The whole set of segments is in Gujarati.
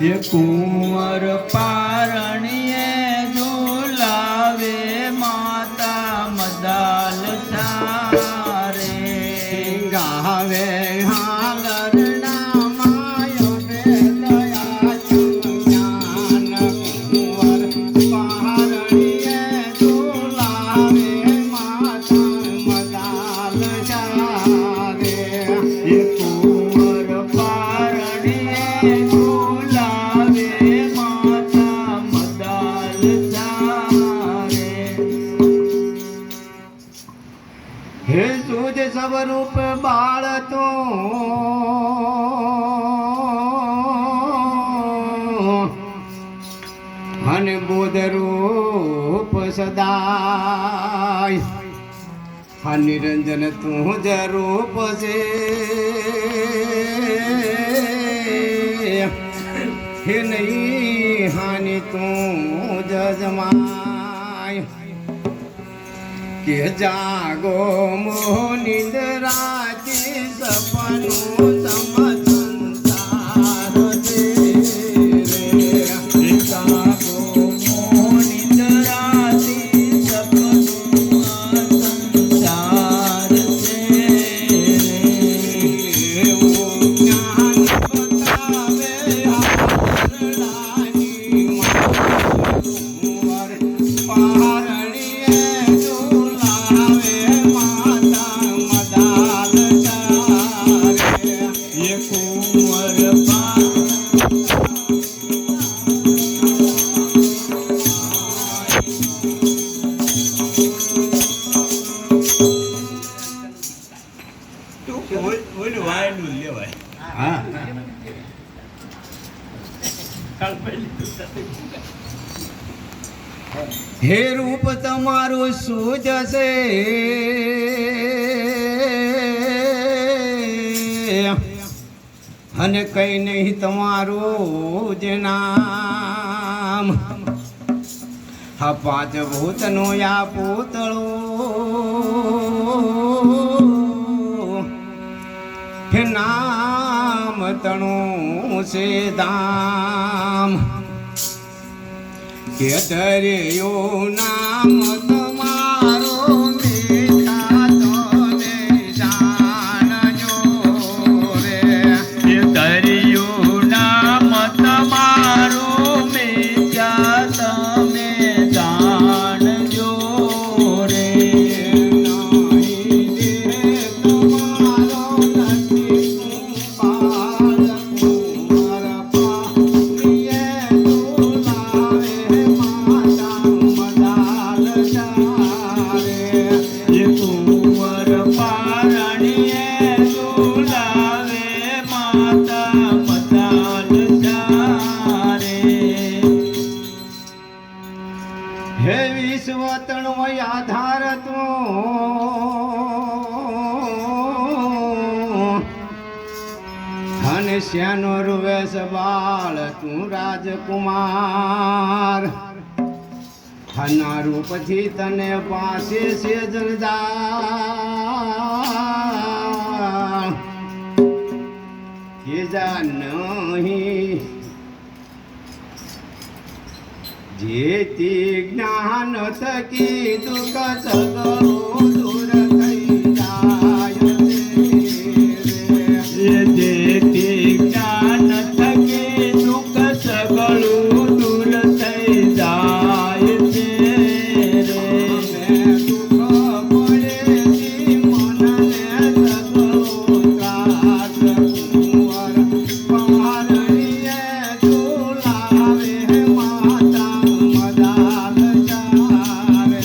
ये कुंवर पारणिये झूलावे माता मदाल सारे गावे हालरना मायो दया ज्ञान कुंवर पारणिये झूलावे माता मदाल सारे ये कुंवर पारणिये झूलावे माता मदाल सारे हे तुझ स्वरूप बाळ तो हन बोध रूप सदाय हा निरंजन तुझ रूप से हे नहीं हानि तुझ जमाय के जागो मोह निंद्राची सपनो समसंसार दे रे जागो मोह निद्राती सपनो संसार से ओ ज्ञान बतावे हरणानी कुंवर पारणिये झूलावे माता मदाल सारे ये कुंवर હા હે રૂપ તમારું સૂજશે અને કઈ નહીં તમારું જ નામ હા પાંચ ભૂતનો આ પૂતળો હે નામ તણું છે ધામ કે દરિયો નામ તમારો મીઠા તને જાણજો રે ये दरियो नाम तमारो मीठा तमे जाणजो रे નાહી દે તમારો નથી કુંભાર કુંવર પાણીએ ઝૂલાવે માતા મદાલ સારે ये कुंवर पारणिये झूलावे माता मदाल सारे હે વિશ્વ તણમય આધાર તું અને શ્યાનો રૂવેશ બાળ તું રાજકુમાર હના રૂપથી તને પાસે છે જનદાર કે જા નહીં જેથી જ્ઞાન થકી દુઃખ સગળું દૂર થઈ જાય ये देती ज्ञान थके दुख सगळું दूर થઈ જાય છે રે દુઃખ પડેથી મનને સગળું ત્રાસ કુંવર પારણીએ ઝૂલાવે માતા મદાલ સારે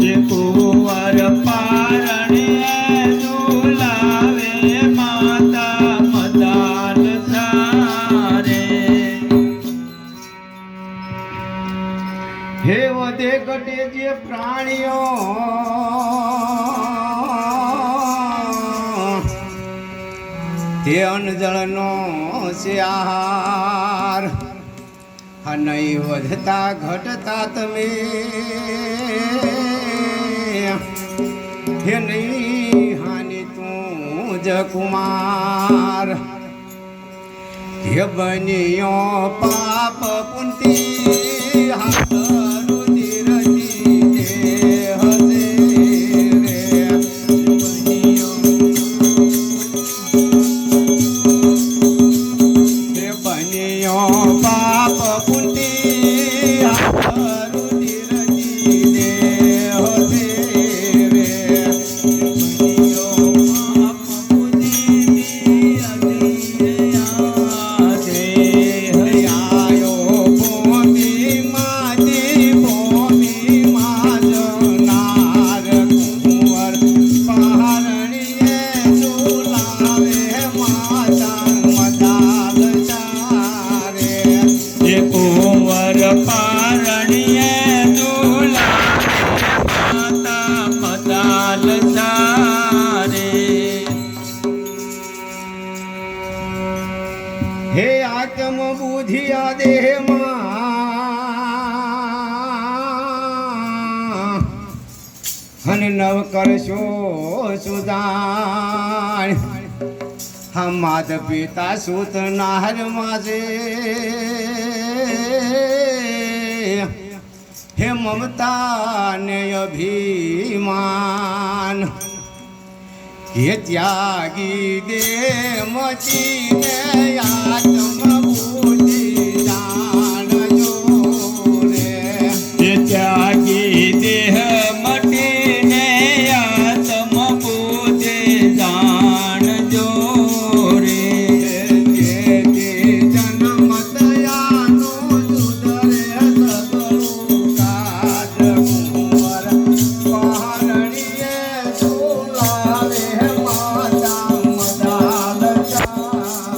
ये कुंवर पारणिये झूलावे माता मदाल सारे હે વધે ઘટે જે પ્રાણીઓ તે અનજળનો છે આહાર હા નહીં વધતા ઘટતા તમે હે નહીં હાનિ તું જ કુમાર હે બન્યો પાપ પુંતી હાથ રુધિરથી દેહ છે રે હે બન્યો પાપ પુંતી હાથ રુધિરથી દેહ છે રે કુંવર પારણીએ ઝુલાવે માતા મદાલ સારે હે આત્મ બુધિયા દેહમાં અને નવ કરશો સુદાન હમ માત પિતા સૂત નાહર માજે હે મમતા ને અભિમાન હે ત્યાગી દે મચીને આત્મ બુદ્ધિ જાણજો રે તે ત્યાગી દેહ મટીને આત્મ બુદ્ધિ જાણજો રે જન્મ તયાનો સુધરે સગળું કાજ કુંવર પારણીએ ઝુલાવે માતા મદાલ ચારે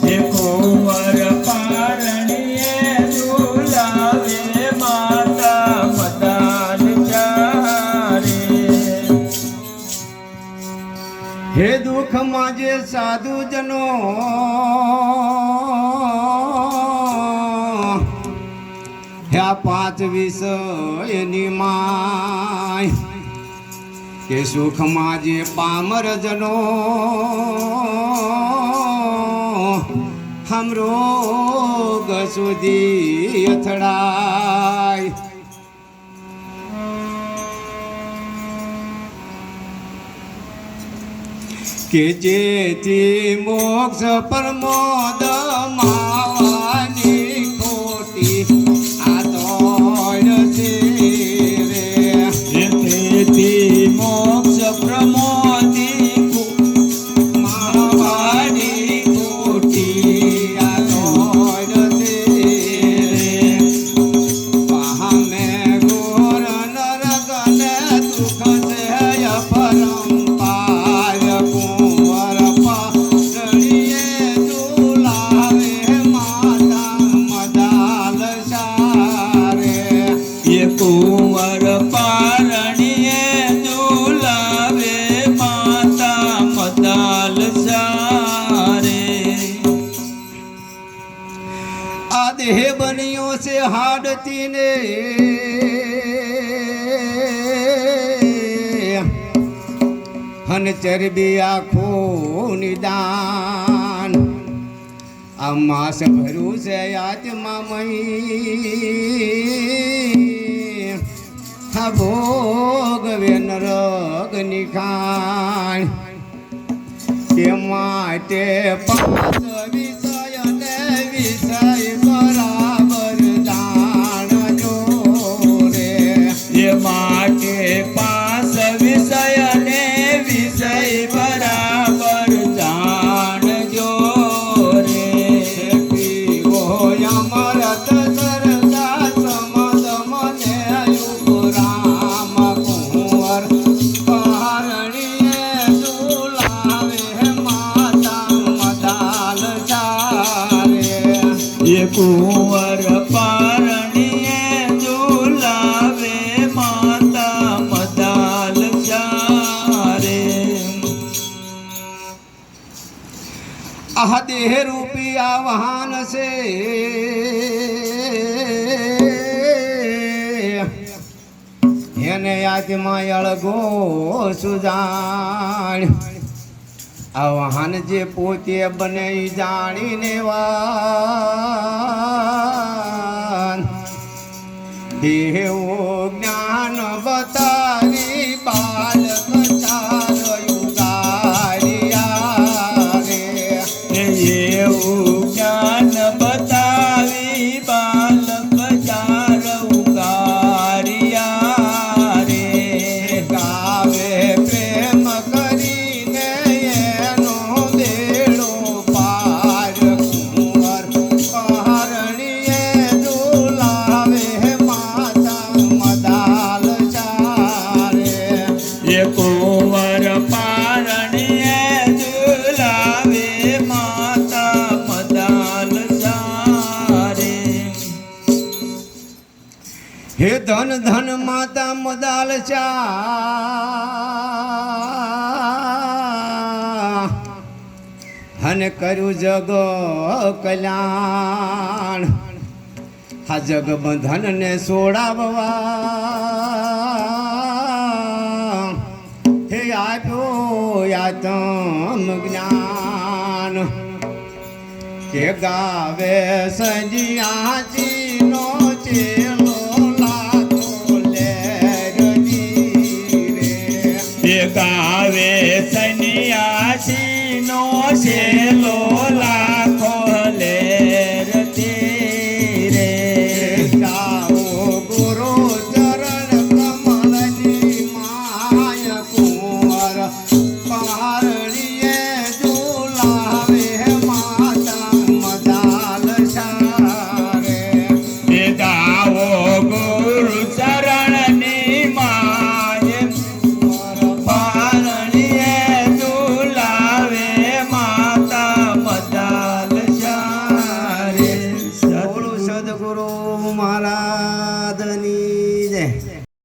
હે કુંવર પારણીએ ઝુલાવે માતા મદાલ ચારે હે દુઃખમાં જે સાધુ જનો હે આ પાંચ વિષયની માય કે સુખમાં જે પામર જનો હમ રોગ સુધી અથડાય કે જેથી મોક્ષ પ્રમોદ માવાની ખોટી આ દોડ છે રે તેથી મોક્ષ પ્રમોદી માવાની ખોટી આ દોડ છે રે પામે ઘોર નરકને દુઃખ છે અપરંપાર કુંવર પારણીએ ઝુલાવે માતા મદાલ સારે એ કુંવર પારણીએ ઝુલાવે માતા મદાલ સારે આ દેહ બન્યો છે હાડતી ને અને ચરબી આખું નિદાન આ માસ ભર્યું છે આત્મામય હા ભોગવે નરક નિખાણ તે માટે પાંચ વિષય ને વિષય બરાબર જાણજો રે એ માટે પાસ વિષય ને વિષય બરાબર જાણજો રે પીવો અમરત સરદા સમદ મને યુગરામ કુંવર પારણીએ ઝુલાવે માતા મદાલ ચારે એ કુંવર પારણીએ ઝુલાવે માતા મદાલ ચારે આહ દેહ રૂપી આ વાહન છે એને યાદમાં અળગો સુજાણ આ વાહન જે પોતે બને ઈ જાણીને વાન દેવો જ્ઞાન બતાવી બાલક ચાર યુગારિયા રે એવું જ્ઞાન બતાવી બાલક ચાર ઉગારિયા રે ગાવે પ્રેમ કરીને એનો દેડો પાર કુંવર પહારણીએ ઝુલાવે માતા મદાલ ચારે એ કુંવર પારણીએ ઝુલાવે માતા મદાલ સારે હે ધન ધન માતા મદાલ ચા હન કર્યું જગ કલ્યાણ આ જગ બંધન ને સોડાવવા હે આપ્યો યાતમ જ્ઞાન કે ગાવે સંજિયાજી નો ચેલો લાતો લેરજી રે એ ગાવે સન્યાસી નો છેલો લાખો લેરતી રે જાઓ ગુરુ ચરણ કમળની માય કુંવર પહારણીએ ઝુલાવે માતા મદાલ ચારે એ ગાવો ગુરુ ચરણની માય પારણીએ ઝુલાવે માતા મદાલ સારે બોલો સદગુરુ મહારાજની જય